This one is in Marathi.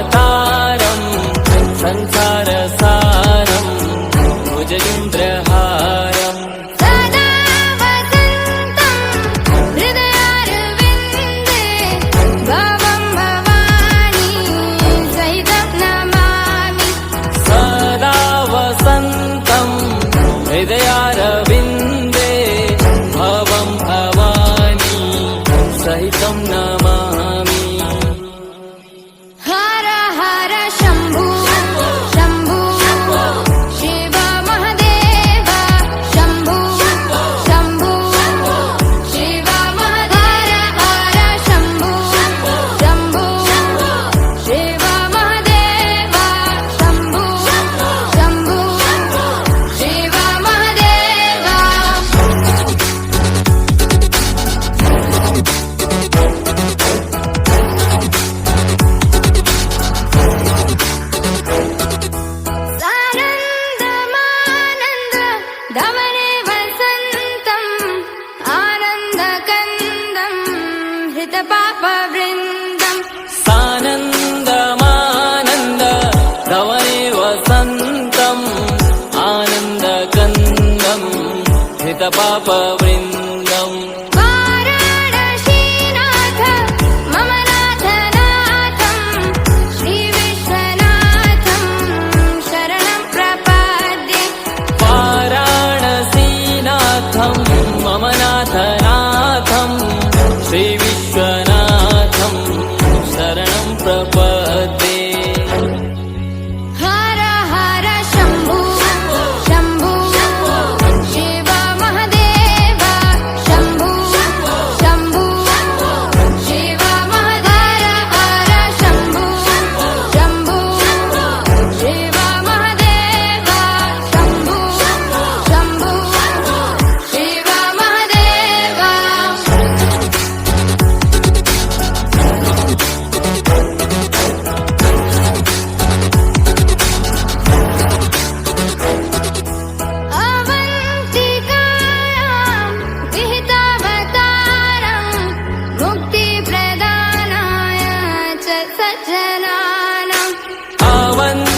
अवतारम् संसारसारम् भुजगेन्द्रहारम् सदा वसन्तं हृदयारविन्दे भवं भवानी सहितं नमामि सदा वसन्तं हृदयारविन्दे भवं भवानी सहितं नमामि हर हर शम्भो शम्भो शिव महदेव शम्भो शम्भो शिव महदेव हर शम्भो शम्भो शिव महदेव शम्भो शम्भो शिव महदेव सानन्दमानन्द धवने वसन्तम् आनन्दकन्दम् हृतपापवृन्दम् सानन्दमानन्द धवने वसन्तम् आनन्दकन्दम् हितपापवृन्दम् वाराणसीनाथ मम नाथनाथम् श्रीविश्वनाथम् शरणं प्रपद्ये वाराणसीनाथं मम नाथनाथं श्रीविश्वनाथं शरणं प्रपद्ये हर हर शम्भो शम्भो शिव महदेव शम्भो शम्भो शिव महदेव हर शम्भो शम्भो शिव महदेव शम्भो शम्भो शिव महदेव अवन्तिकायां विहितावतारं मुक्तिप्रदानाय च सज्जनानाम् अवन्तिकायां